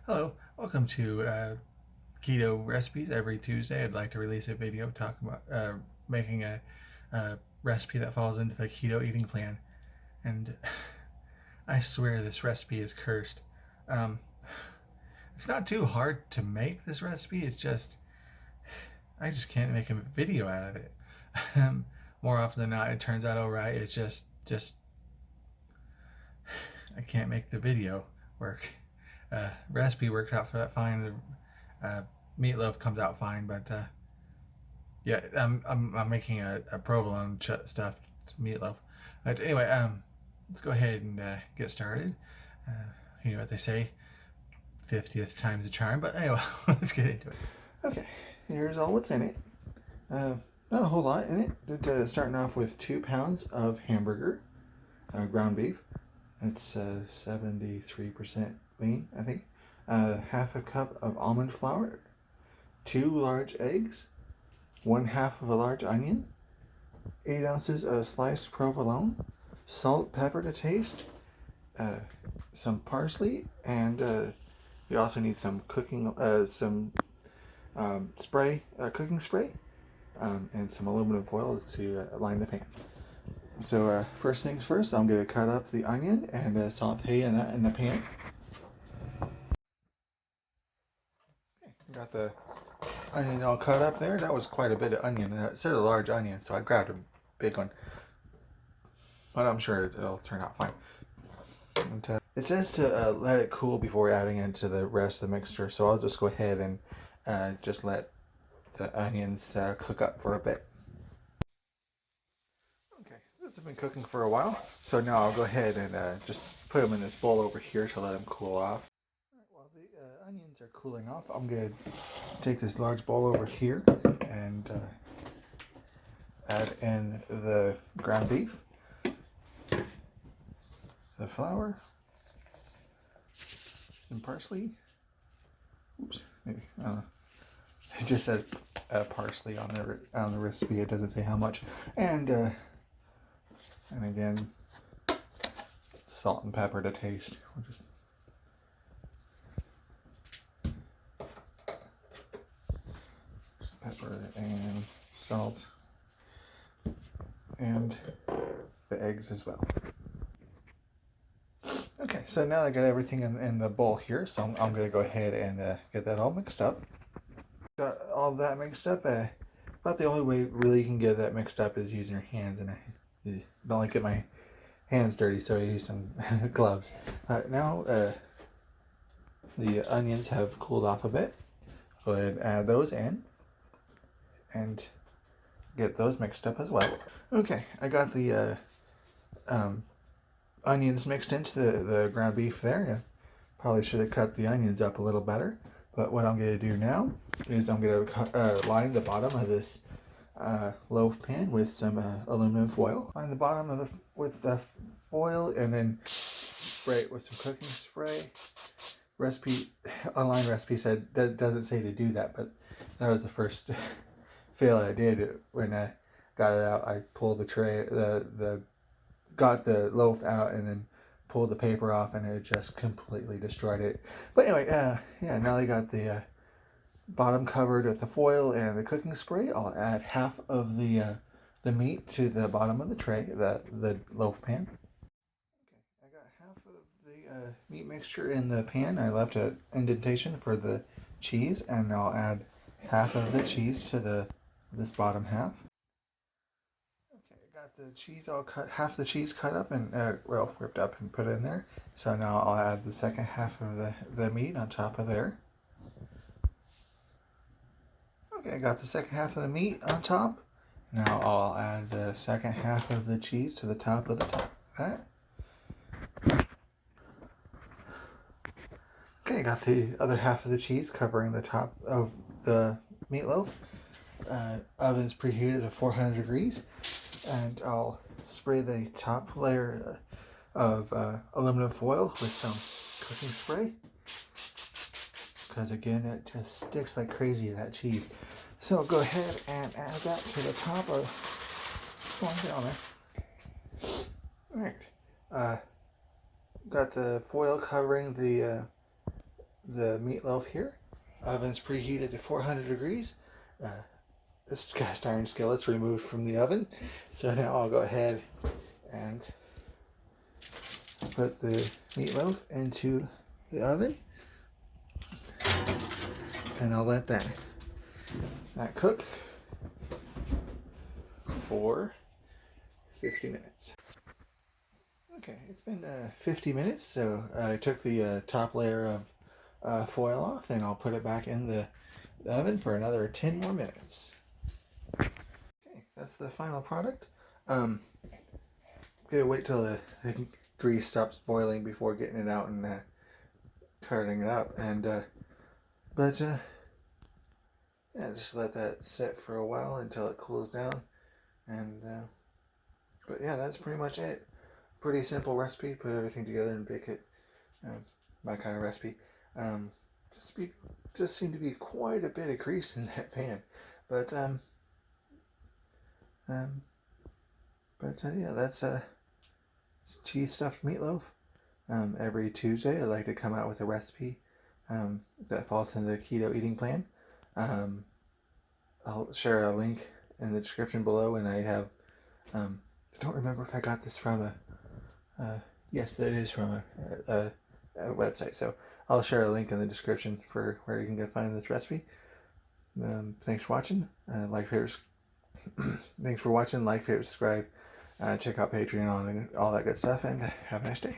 Hello, welcome to Keto Recipes. Every Tuesday, I'd like to release a video talking about making a recipe that falls into the keto eating plan. And I swear this recipe is cursed. Um, it's not too hard to make this recipe. It's just I just can't make a video out of it. More often than not, it turns out all right. It's just I can't make the video work. Recipe works out fine. The meatloaf comes out fine, but yeah, I'm making a provolone stuffed meatloaf. But anyway, let's go ahead and get started. Uh, you know what they say, 50th time's a charm. But anyway, let's get into it. Okay, here's all what's in it. Not a whole lot in it. Starting off with 2 pounds of hamburger, ground beef. It's 73% lean, I think. Half a cup of almond flour, 2 large eggs, 1/2 of a large onion, 8 ounces of sliced provolone, salt, pepper to taste, some parsley, and you also need some cooking cooking spray, and some aluminum foil to line the pan. So first things first, I'm going to cut up the onion and saute that in the pan. Got the onion all cut up there. That was quite a bit of onion. It said a large onion, so I grabbed a big one. But I'm sure it'll turn out fine. And, it says to let it cool before adding into the rest of the mixture, so I'll just go ahead and just let the onions cook up for a bit. Okay, this has been cooking for a while, so now I'll go ahead and just put them in this bowl over here to let them cool off. While the onions are cooling off, I'm going to take this large bowl over here and add in the ground beef, the flour, some parsley. Oops, maybe, it just says parsley on the recipe. It doesn't say how much. And again, salt and pepper to taste. We'll just pepper and salt, and the eggs as well. Okay, so now I got everything in the bowl here, so I'm going to go ahead and get that all mixed up. Got all that mixed up. About the only way really you can get that mixed up is using your hands, and I don't like to get my hands dirty, so I use some gloves. Now the onions have cooled off a bit. Go ahead and add those in and get those mixed up as well. Okay, I got the onions mixed into the ground beef there. Probably should have cut the onions up a little better. But what I'm going to do now is I'm going to line the bottom of this loaf pan with some aluminum foil. Line the bottom of with the foil and then spray it with some cooking spray. Online recipe said that doesn't say to do that, but that was the first fail I did. When I got it out, I pulled the tray, got the loaf out and then pulled the paper off, and it just completely destroyed it. But anyway, yeah, now they got the bottom covered with the foil and the cooking spray. I'll add half of the meat to the bottom of the tray, the loaf pan. Okay, I got half of the meat mixture in the pan. I left an indentation for the cheese, and I'll add half of the cheese to this bottom half. Got the cheese all cut, half the cheese cut up and ripped up and put in there. So now I'll add the second half of the meat on top of there. Okay, I got the second half of the meat on top. Now I'll add the second half of the cheese to the top of that. Okay, got the other half of the cheese covering the top of the meatloaf. Oven's preheated at 400 degrees. And I'll spray the top layer of aluminum foil with some cooking spray, because again it just sticks like crazy to that cheese. So go ahead and add that to the top of Alright. Got the foil covering the the meatloaf here. Oven's preheated to 400 degrees. This cast iron skillet's removed from the oven. So now I'll go ahead and put the meatloaf into the oven. And I'll let that cook for 50 minutes. Okay, it's been 50 minutes, so I took the top layer of foil off, and I'll put it back in the oven for another 10 more minutes. Okay, that's the final product. Gotta wait till the grease stops boiling before getting it out and turning it up, and yeah, just let that sit for a while until it cools down, and but yeah, that's pretty much it. Pretty simple recipe. Put everything together and bake it. My kind of recipe. Just seemed to be quite a bit of grease in that pan, but yeah, that's cheese stuffed meatloaf. Every Tuesday, I'd like to come out with a recipe that falls into the keto eating plan. I'll share a link in the description below, and I have. I don't remember if I got this from yes, it is from a website. So I'll share a link in the description for where you can go find this recipe. Thanks for watching. Thanks for watching. Like, favorite, subscribe. Check out Patreon and all that good stuff. And have a nice day.